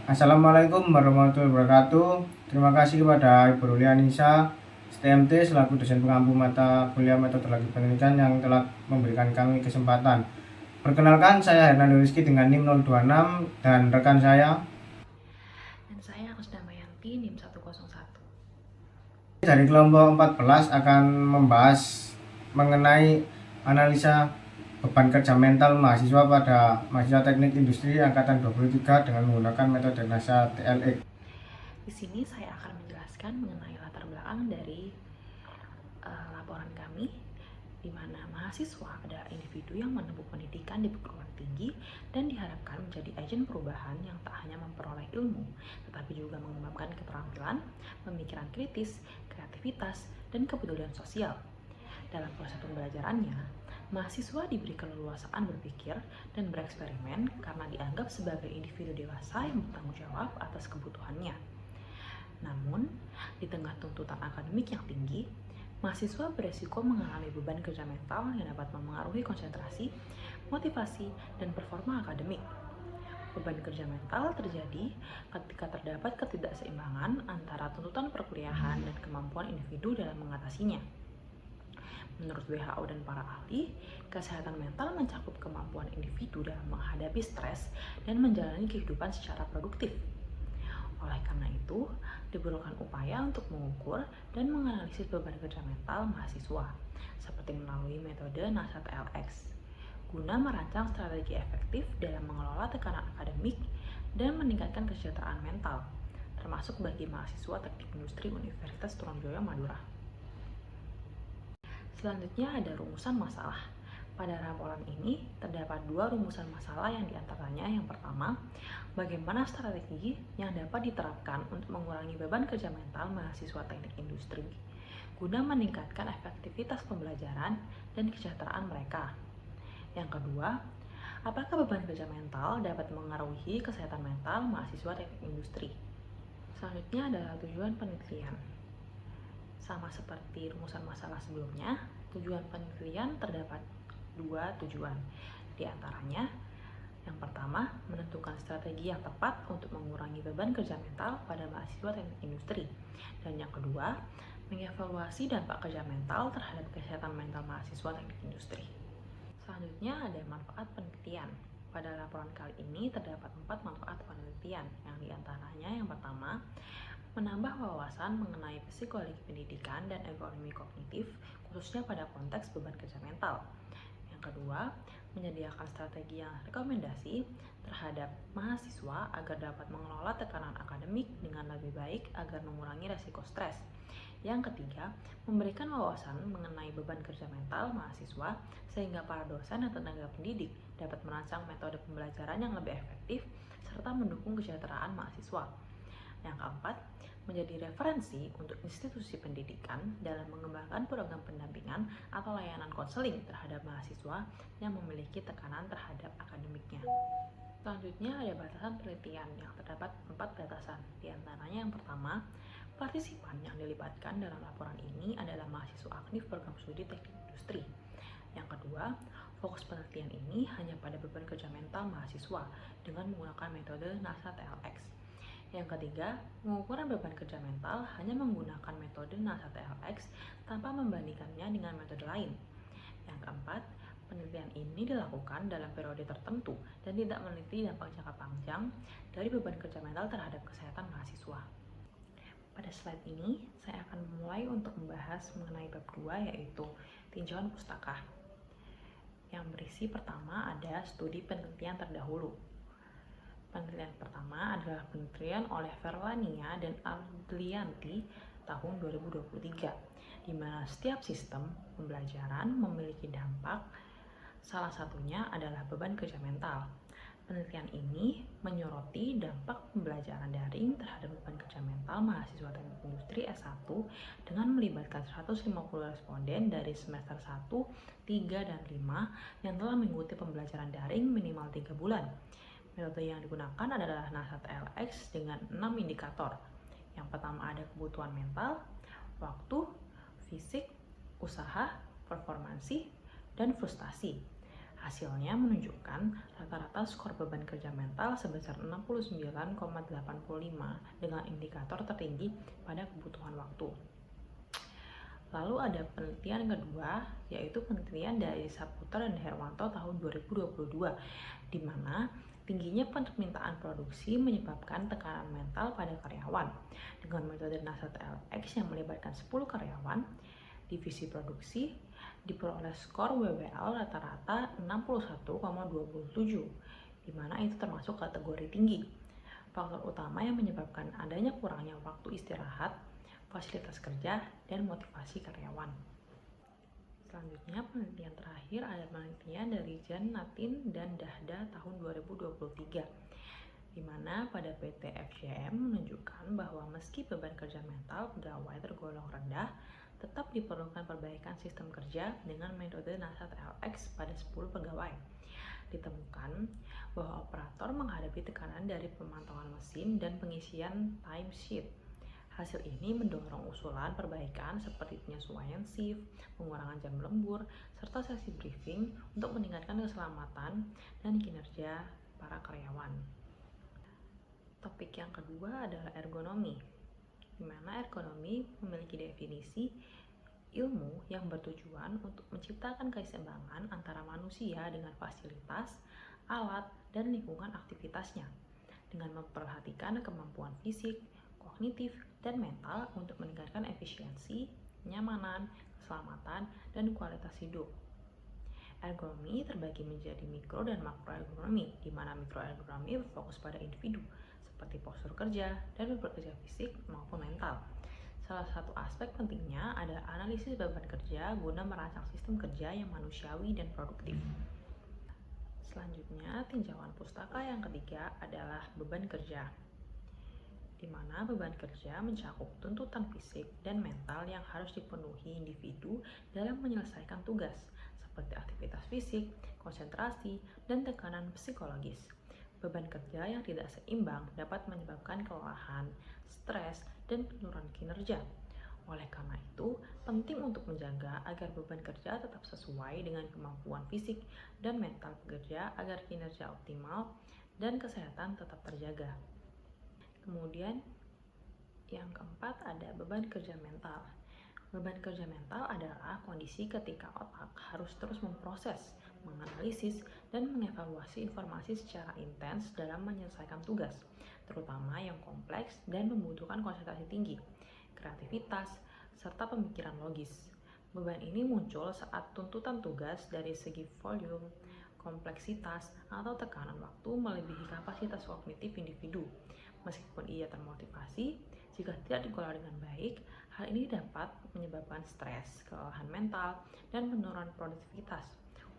Assalamualaikum warahmatullahi wabarakatuh. Terima kasih kepada Ibu Rulia Nisa, STMT selaku dosen pengampu mata kuliah metodologi penelitian yang telah memberikan kami kesempatan. Perkenalkan, saya Hernando Rizky dengan NIM 026 dan rekan saya. Dan saya Kusdamayanti NIM 101. Dari kelompok 14 akan membahas mengenai analisa beban kerja mental mahasiswa pada mahasiswa teknik industri angkatan 23 dengan menggunakan metode NASA TLX. Di sini saya akan menjelaskan mengenai latar belakang dari laporan kami, di mana mahasiswa adalah individu yang menempuh pendidikan di perguruan tinggi dan diharapkan menjadi agen perubahan yang tak hanya memperoleh ilmu, tetapi juga mengembangkan keterampilan, pemikiran kritis, kreativitas, dan kepedulian sosial. Dalam proses pembelajarannya, mahasiswa diberi keleluasaan berpikir dan bereksperimen karena dianggap sebagai individu dewasa yang bertanggung jawab atas kebutuhannya. Namun, di tengah tuntutan akademik yang tinggi, mahasiswa beresiko mengalami beban kerja mental yang dapat memengaruhi konsentrasi, motivasi, dan performa akademik. Beban kerja mental terjadi ketika terdapat ketidakseimbangan antara tuntutan perkuliahan dan kemampuan individu dalam mengatasinya. Menurut WHO dan para ahli, kesehatan mental mencakup kemampuan individu dalam menghadapi stres dan menjalani kehidupan secara produktif. Oleh karena itu, diperlukan upaya untuk mengukur dan menganalisis beban kerja mental mahasiswa, seperti melalui metode NASA TLX, guna merancang strategi efektif dalam mengelola tekanan akademik dan meningkatkan kesejahteraan mental, termasuk bagi mahasiswa teknik industri Universitas Trunojoyo Madura. Selanjutnya ada rumusan masalah. Pada laporan ini terdapat dua rumusan masalah yang diantaranya yang pertama, bagaimana strategi yang dapat diterapkan untuk mengurangi beban kerja mental mahasiswa teknik industri guna meningkatkan efektivitas pembelajaran dan kesejahteraan mereka. Yang kedua, apakah beban kerja mental dapat mengaruhi kesehatan mental mahasiswa teknik industri? Selanjutnya adalah tujuan penelitian. Sama seperti rumusan masalah sebelumnya, tujuan penelitian terdapat dua tujuan. Di antaranya, yang pertama, menentukan strategi yang tepat untuk mengurangi beban kerja mental pada mahasiswa teknik industri. Dan yang kedua, mengevaluasi dampak kerja mental terhadap kesehatan mental mahasiswa teknik industri. Selanjutnya ada manfaat penelitian. Pada laporan kali ini terdapat 4 manfaat penelitian, yang diantaranya yang pertama, menambah wawasan mengenai psikologi pendidikan dan ekonomi kognitif, khususnya pada konteks beban kerja mental. Yang kedua, menyediakan strategi yang rekomendasi terhadap mahasiswa agar dapat mengelola tekanan akademik dengan lebih baik agar mengurangi resiko stres. Yang ketiga, memberikan wawasan mengenai beban kerja mental mahasiswa sehingga para dosen dan tenaga pendidik dapat merancang metode pembelajaran yang lebih efektif serta mendukung kesejahteraan mahasiswa. Yang keempat, menjadi referensi untuk institusi pendidikan dalam mengembangkan program pendampingan atau layanan konseling terhadap mahasiswa yang memiliki tekanan terhadap akademiknya. Selanjutnya ada batasan penelitian yang terdapat 4 batasan. Di antaranya yang pertama, partisipan yang dilibatkan dalam laporan ini adalah mahasiswa aktif program studi teknik industri. Yang kedua, fokus penelitian ini hanya pada beban kerja mental mahasiswa dengan menggunakan metode NASA TLX. Yang ketiga, pengukuran beban kerja mental hanya menggunakan metode NASA TLX tanpa membandingkannya dengan metode lain. Yang keempat, penelitian ini dilakukan dalam periode tertentu dan tidak meneliti dampak jangka panjang dari beban kerja mental terhadap kesehatan mahasiswa. Pada slide ini, saya akan memulai untuk membahas mengenai bab 2, yaitu tinjauan pustaka. Yang berisi pertama ada studi penelitian terdahulu. Penelitian pertama adalah penelitian oleh Verlania dan Adlianti tahun 2023, di mana setiap sistem pembelajaran memiliki dampak, salah satunya adalah beban kerja mental. Penelitian ini menyoroti dampak pembelajaran daring terhadap beban kerja mental mahasiswa teknik industri S1 dengan melibatkan 150 responden dari semester 1, 3, dan 5 yang telah mengikuti pembelajaran daring minimal 3 bulan. Metode yang digunakan adalah NASA TLX dengan 6 indikator. Yang pertama ada kebutuhan mental, waktu, fisik, usaha, performansi, dan frustasi. Hasilnya menunjukkan rata-rata skor beban kerja mental sebesar 69,85 dengan indikator tertinggi pada kebutuhan waktu. Lalu ada penelitian kedua, yaitu penelitian dari Saputra dan Herwanto tahun 2022, di mana tingginya permintaan produksi menyebabkan tekanan mental pada karyawan. Dengan metode Nasat LX yang melibatkan 10 karyawan, divisi produksi diperoleh skor WWL rata-rata 61,27, di mana itu termasuk kategori tinggi. Faktor utama yang menyebabkan adanya kurangnya waktu istirahat, fasilitas kerja, dan motivasi karyawan. Selanjutnya, penelitian terakhir ada penelitian dari Jan Natin dan Dahda tahun 2023, di mana pada PT FCM menunjukkan bahwa meski beban kerja mental pegawai tergolong rendah, tetap diperlukan perbaikan sistem kerja dengan metode Nasat LX pada 10 pegawai. Ditemukan bahwa operator menghadapi tekanan dari pemantauan mesin dan pengisian timesheet. Hasil ini mendorong usulan perbaikan seperti penyesuaian shift, pengurangan jam lembur, serta sesi briefing untuk meningkatkan keselamatan dan kinerja para karyawan. Topik yang kedua adalah ergonomi, di mana ergonomi memiliki definisi ilmu yang bertujuan untuk menciptakan keseimbangan antara manusia dengan fasilitas, alat, dan lingkungan aktivitasnya, dengan memperhatikan kemampuan fisik, kognitif, dan mental untuk meningkatkan efisiensi, kenyamanan, keselamatan, dan kualitas hidup. Ergonomi terbagi menjadi mikro dan makroergonomi, di mana mikroergonomi berfokus pada individu, seperti postur kerja dan bekerja fisik maupun mental. Salah satu aspek pentingnya adalah analisis beban kerja guna merancang sistem kerja yang manusiawi dan produktif. Selanjutnya, tinjauan pustaka yang ketiga adalah beban kerja, di mana beban kerja mencakup tuntutan fisik dan mental yang harus dipenuhi individu dalam menyelesaikan tugas, seperti aktivitas fisik, konsentrasi, dan tekanan psikologis. Beban kerja yang tidak seimbang dapat menyebabkan kelelahan, stres, dan penurunan kinerja. Oleh karena itu, penting untuk menjaga agar beban kerja tetap sesuai dengan kemampuan fisik dan mental pekerja agar kinerja optimal dan kesehatan tetap terjaga. Kemudian yang keempat ada beban kerja mental. Beban kerja mental adalah kondisi ketika otak harus terus memproses, menganalisis, dan mengevaluasi informasi secara intens dalam menyelesaikan tugas, terutama yang kompleks dan membutuhkan konsentrasi tinggi, kreativitas, serta pemikiran logis. Beban ini muncul saat tuntutan tugas dari segi volume, kompleksitas, atau tekanan waktu melebihi kapasitas kognitif individu. Meskipun ia termotivasi, jika tidak dikelola dengan baik, hal ini dapat menyebabkan stres, kelelahan mental, dan penurunan produktivitas.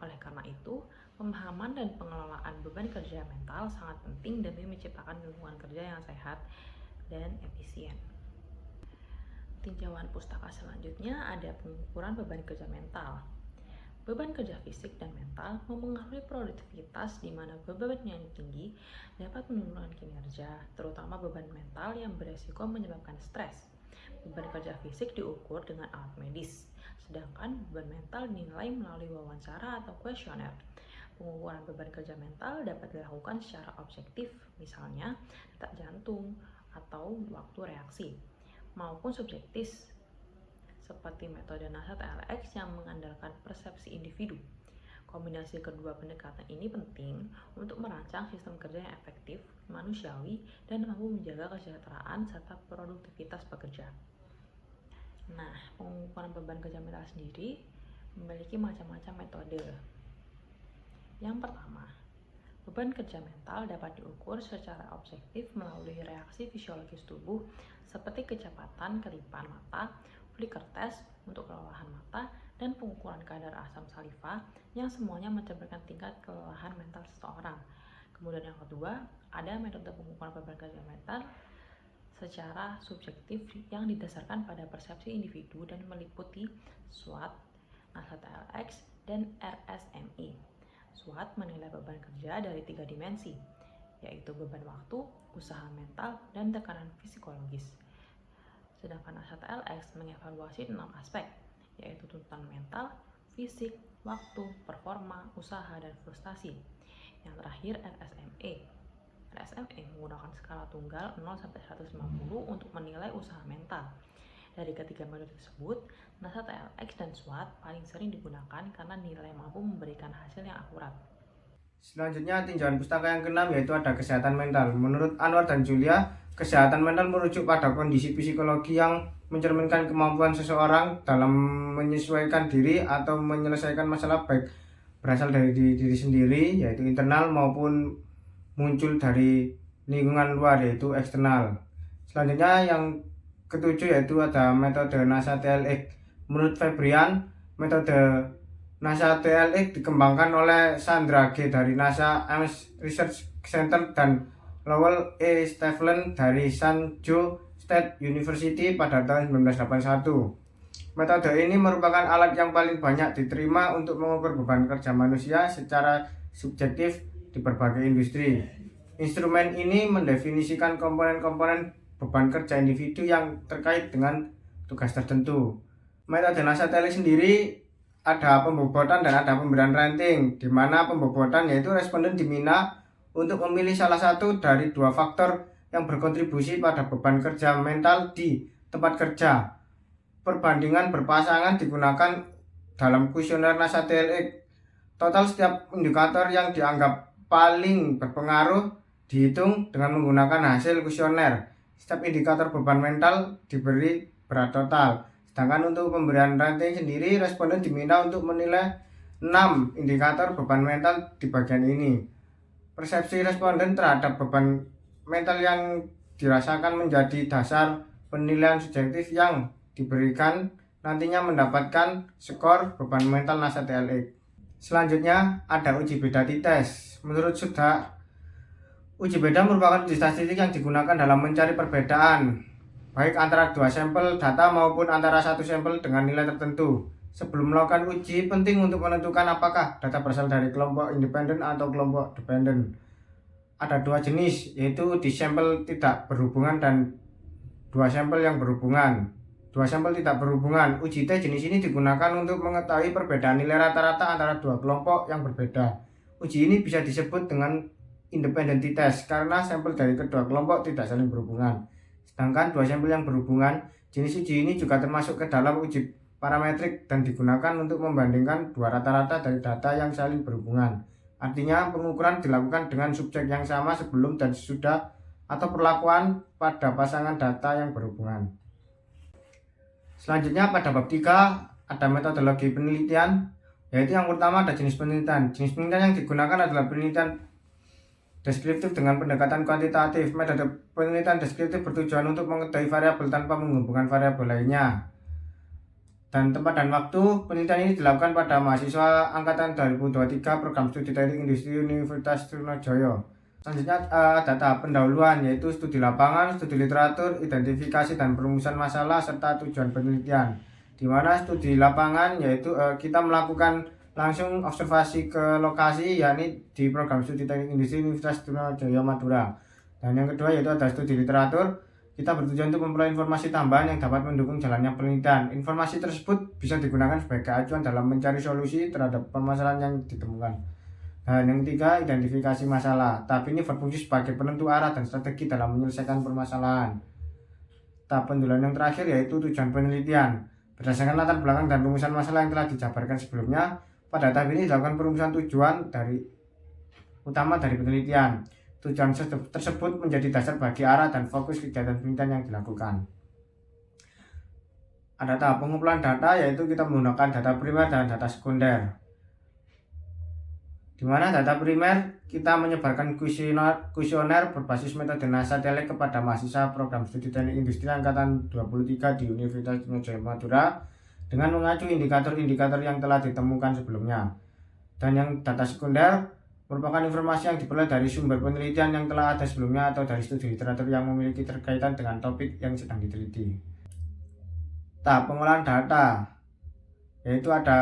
Oleh karena itu, pemahaman dan pengelolaan beban kerja mental sangat penting demi menciptakan lingkungan kerja yang sehat dan efisien. Tinjauan pustaka selanjutnya ada pengukuran beban kerja mental. Beban kerja fisik dan mental mempengaruhi produktivitas di mana beban yang tinggi dapat menurunkan kinerja, terutama beban mental yang beresiko menyebabkan stres. Beban kerja fisik diukur dengan alat medis, sedangkan beban mental dinilai melalui wawancara atau kuesioner. Pengukuran beban kerja mental dapat dilakukan secara objektif, misalnya detak jantung atau waktu reaksi, maupun subjektif seperti metode Nasat LX yang mengandalkan persepsi individu. Kombinasi kedua pendekatan ini penting untuk merancang sistem kerja yang efektif, manusiawi, dan mampu menjaga kesejahteraan serta produktivitas pekerja. Nah, pengukuran beban kerja mental sendiri memiliki macam-macam metode. Yang pertama, beban kerja mental dapat diukur secara objektif melalui reaksi fisiologis tubuh seperti kecepatan kedipan mata, flicker test untuk kelelahan mata, dan pengukuran kadar asam saliva yang semuanya mencerminkan tingkat kelelahan mental seseorang. Kemudian yang kedua, ada metode pengukuran beban kerja mental secara subjektif yang didasarkan pada persepsi individu dan meliputi SWOT, Nasat LX, dan RSMI. SWOT menilai beban kerja dari 3 dimensi, yaitu beban waktu, usaha mental, dan tekanan psikologis. Sedangkan Nasat LX mengevaluasi 6 aspek, yaitu tuntutan mental, fisik, waktu, performa, usaha, dan frustasi. Yang terakhir RSME. RSME menggunakan skala tunggal 0 sampai 150 untuk menilai usaha mental. Dari ketiga metode tersebut, NASA TLX dan SWOT paling sering digunakan karena nilai mampu memberikan hasil yang akurat. Selanjutnya tinjauan pustaka yang keenam yaitu ada kesehatan mental. Menurut Anwar dan Julia, kesehatan mental merujuk pada kondisi psikologi yang mencerminkan kemampuan seseorang dalam menyesuaikan diri atau menyelesaikan masalah baik berasal dari diri sendiri yaitu internal maupun muncul dari lingkungan luar yaitu eksternal. Selanjutnya yang ketujuh yaitu ada metode NASA TLX. Menurut Febrian, metode NASA TLX dikembangkan oleh Sandra G dari NASA Ames Research Center dan Lowell E. Stevens dari San Jose State University pada tahun 1981. Metode ini merupakan alat yang paling banyak diterima untuk mengukur beban kerja manusia secara subjektif di berbagai industri. Instrumen ini mendefinisikan komponen-komponen beban kerja individu yang terkait dengan tugas tertentu. Metode NASA TLX sendiri ada pembobotan dan ada pemberian rating, di mana pembobotan yaitu responden diminta untuk memilih salah satu dari dua faktor yang berkontribusi pada beban kerja mental di tempat kerja. Perbandingan berpasangan digunakan dalam kuesioner NASA TLX. Total setiap indikator yang dianggap paling berpengaruh dihitung dengan menggunakan hasil kuesioner. Setiap indikator beban mental diberi berat total. Sedangkan untuk pemberian rating sendiri, responden diminta untuk menilai 6 indikator beban mental di bagian ini. Persepsi responden terhadap beban mental yang dirasakan menjadi dasar penilaian subjektif yang diberikan nantinya mendapatkan skor beban mental NASA TLX. Selanjutnya ada uji beda tes. Menurut Sudha, uji beda merupakan uji statistik yang digunakan dalam mencari perbedaan baik antara dua sampel data maupun antara satu sampel dengan nilai tertentu. Sebelum melakukan uji, penting untuk menentukan apakah data berasal dari kelompok independen atau kelompok dependen. Ada dua jenis, yaitu di sampel tidak berhubungan dan dua sampel yang berhubungan. Dua sampel tidak berhubungan. Uji T jenis ini digunakan untuk mengetahui perbedaan nilai rata-rata antara dua kelompok yang berbeda. Uji ini bisa disebut dengan independent test karena sampel dari kedua kelompok tidak saling berhubungan. Sedangkan dua sampel yang berhubungan, jenis uji ini juga termasuk ke dalam uji parametrik dan digunakan untuk membandingkan dua rata-rata dari data yang saling berhubungan. Artinya pengukuran dilakukan dengan subjek yang sama sebelum dan sesudah atau perlakuan pada pasangan data yang berhubungan. Selanjutnya pada bab 3 ada metodologi penelitian, yaitu yang pertama ada jenis penelitian. Jenis penelitian yang digunakan adalah penelitian deskriptif dengan pendekatan kuantitatif. Metode penelitian deskriptif bertujuan untuk mengetahui variabel tanpa menghubungkan variabel lainnya. Dan tempat dan waktu penelitian ini dilakukan pada mahasiswa angkatan 2023 program studi teknik industri Universitas Trunojoyo. Selanjutnya ada tahap pendahuluan, yaitu studi lapangan, studi literatur, identifikasi dan perumusan masalah serta tujuan penelitian. Di mana studi lapangan yaitu kita melakukan langsung observasi ke lokasi, yakni di program studi teknik industri Universitas Trunojoyo Madura. Dan yang kedua yaitu ada studi literatur. Kita bertujuan untuk memperoleh informasi tambahan yang dapat mendukung jalannya penelitian. Informasi tersebut bisa digunakan sebagai acuan dalam mencari solusi terhadap permasalahan yang ditemukan. Dan yang ketiga, identifikasi masalah. Tahap ini berfungsi sebagai penentu arah dan strategi dalam menyelesaikan permasalahan. Tahap pendahuluan yang terakhir yaitu tujuan penelitian. Berdasarkan latar belakang dan rumusan masalah yang telah dijabarkan sebelumnya, pada tahap ini dilakukan perumusan tujuan utama dari penelitian. Tujuan tersebut menjadi dasar bagi arah dan fokus kegiatan penelitian yang dilakukan. Ada tahap pengumpulan data, yaitu kita menggunakan data primer dan data sekunder. Di mana data primer kita menyebarkan kuesioner berbasis metode NASA TLX kepada mahasiswa program studi teknik industri angkatan 23 di Universitas Trunojoyo Madura dengan mengacu indikator-indikator yang telah ditemukan sebelumnya. Dan yang data sekunder merupakan informasi yang diperoleh dari sumber penelitian yang telah ada sebelumnya atau dari studi literatur yang memiliki terkaitan dengan topik yang sedang diteliti. Tahap pengolahan data, yaitu ada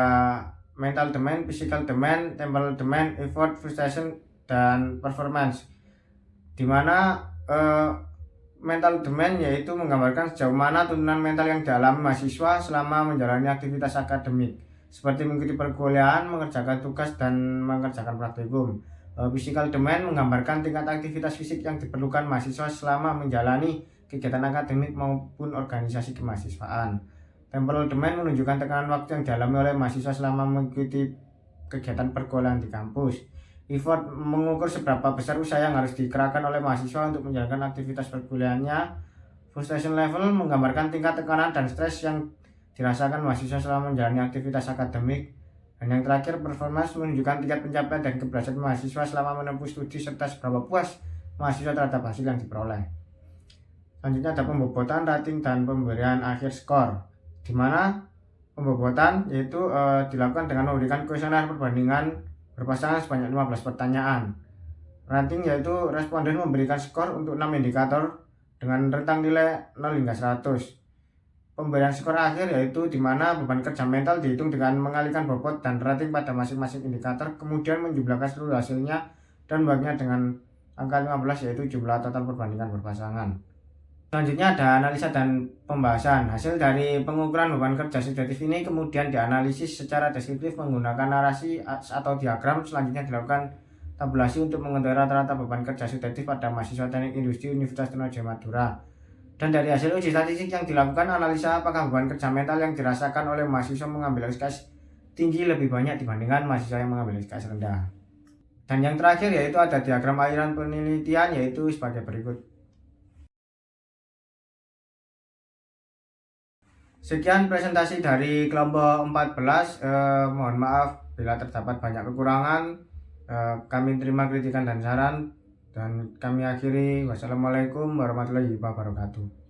mental domain, physical domain, temporal domain, effort, frustration, dan performance. Di mana mental domain yaitu menggambarkan sejauh mana tuntunan mental yang dialami mahasiswa selama menjalani aktivitas akademik. seperti mengikuti perkuliahan, mengerjakan tugas, dan mengerjakan praktikum. Physical domain menggambarkan tingkat aktivitas fisik yang diperlukan mahasiswa selama menjalani kegiatan akademik maupun organisasi kemahasiswaan. Temporal domain menunjukkan tekanan waktu yang dialami oleh mahasiswa selama mengikuti kegiatan perkuliahan di kampus. Effort mengukur seberapa besar usaha yang harus dikerahkan oleh mahasiswa untuk menjalankan aktivitas perkuliahannya. Frustration level menggambarkan tingkat tekanan dan stres yang dirasakan mahasiswa selama menjalani aktivitas akademik. Dan yang terakhir, performance menunjukkan tingkat pencapaian dan keberhasilan mahasiswa selama menempuh studi serta seberapa puas mahasiswa terhadap hasil yang diperoleh. Selanjutnya ada pembobotan, rating, dan pemberian akhir skor, di mana pembobotan yaitu dilakukan dengan memberikan kuesioner perbandingan berpasangan sebanyak 15 pertanyaan. Rating yaitu responden memberikan skor untuk 6 indikator dengan rentang nilai 0 hingga 100. Pemberian skor akhir yaitu di mana beban kerja mental dihitung dengan mengalihkan bobot dan rating pada masing-masing indikator, kemudian menjumlahkan seluruh hasilnya dan membaginya dengan angka 15 yaitu jumlah total perbandingan berpasangan. Selanjutnya ada analisa dan pembahasan. Hasil dari pengukuran beban kerja subjektif ini kemudian dianalisis secara deskriptif menggunakan narasi atau diagram. Selanjutnya dilakukan tabulasi untuk mengetahui rata-rata beban kerja subjektif pada mahasiswa teknik industri Universitas Trunojoyo Madura. Dan dari hasil uji statistik yang dilakukan, analisa apakah beban kerja mental yang dirasakan oleh mahasiswa mengambil SKS tinggi lebih banyak dibandingkan mahasiswa yang mengambil SKS rendah. Dan yang terakhir yaitu ada diagram aliran penelitian yaitu sebagai berikut. Sekian presentasi dari kelompok 14. Mohon maaf bila terdapat banyak kekurangan. Kami terima kritikan dan saran. Dan kami akhiri. Wassalamualaikum warahmatullahi wabarakatuh.